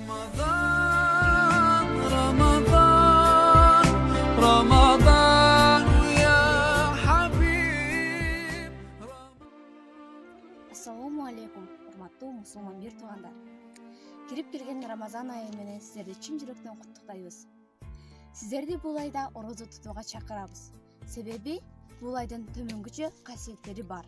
رمضان رمضان رمضان يا حبيب. Assalamu alaikum, урматтуу мусулман бир туугандар. Кирип келген Рамазан айы менен сиздерди чын жүрөктөн куттуктайбыз. Сиздерди бул айда орозо тутууга чакырабыз. Себеби бул айдын төмөнгүчө касиеттери бар.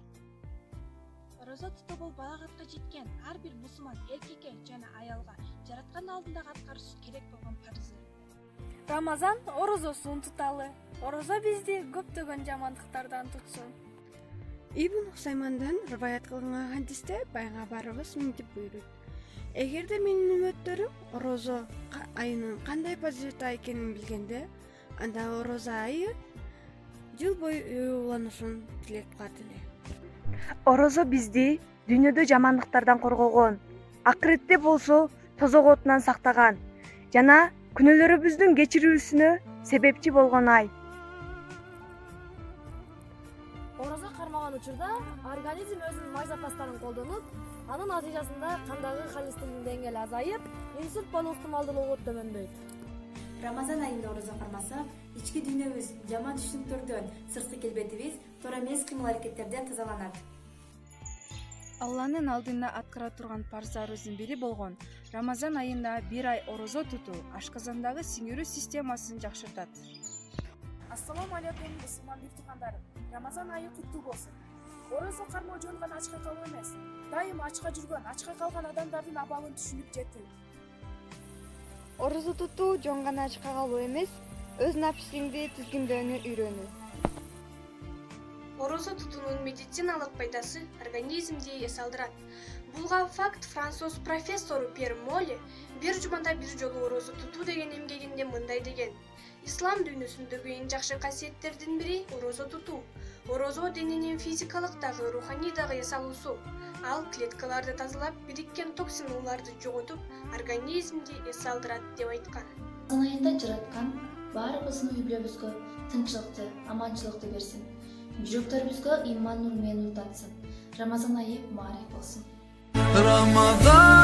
Орозо тутуу бул балагатка жеткен ар бир мусулман эркекке жана аялга жараткан алдындагы аткарышы керек болгон парызы. Рамазан орозосун туталы. Орозо бизди көптөгөн жамандыктардан тутсун. Ибн Хусаймандан риваят кылынган хадисте пайгамбарыбыз мынтип буйруйт: эгерде менин үммөттөрүм орозо айынын кандай фазилеттүү экенин билгенде, анда орозо айы жыл бою уланышын тилеп кылат эле. Орозо бизди дүйнөдө жамандыктардан коргогон, акыретте болсо тозок отунан сактаган жана күнөөлөрүбүздүн кечирилүүсүнө себепчи болгон ай. Орозо кармаган учурда организм өзүнүн май запастарын колдонуп, анын натыйжасында кандагы холестерин деңгээли азайып, инсульт болуу ыктымалдуулугу төмөндөйт. Рамазан айында орозо кармасак, ички дүйнөбүз, жаман түшүнүктөрдөн, сырткы келбетибиз, туура эмес кыймыл-аракеттерден тазаланат. Алланын алдында аткара турган парыздарыбыздын бири болгон Рамазан айында бир ай орозо тутуу ашказандагы сиңирүү системасын жакшыртат. Ассаламу алейкум, мусулман бир туугандарым. Рамазан айы куттуу болсун. Орозо кармоо жөн гана ачка калуу эмес. Дайым ачка жүргөн, ачка калган адамдардын абалын түшүнүп жетүү. Орозо тутуу жөн гана ачка калуу эмес, өз напсиңди тизгиндөөнү үйрөнүү. Орозо тутуунун медициналык пайдасы организмди эс алдырат. Булга факт француз профессору Пьер Моле бир жумада бир жолу орозо тутуу деген эмгегинде мындай деген: ислам дүйнөсүндөгү эң жакшы касиеттердин бири орозо тутуу. Орозо дененин физикалык дагы, руханий дагы эс алуусу. Ал клеткаларды тазалап, бириккен токсиналарды жоготуп, организмди эс алдырат деп айткан. Рамазан айында жараткан баарыбыздын үй-бүлөбүзгө тынччылыкты, аманчылыкты берсин. Жүрөктөрүбүзгө иман нуру менен утатсын. Рамазан айы мубарак болсун. رمضان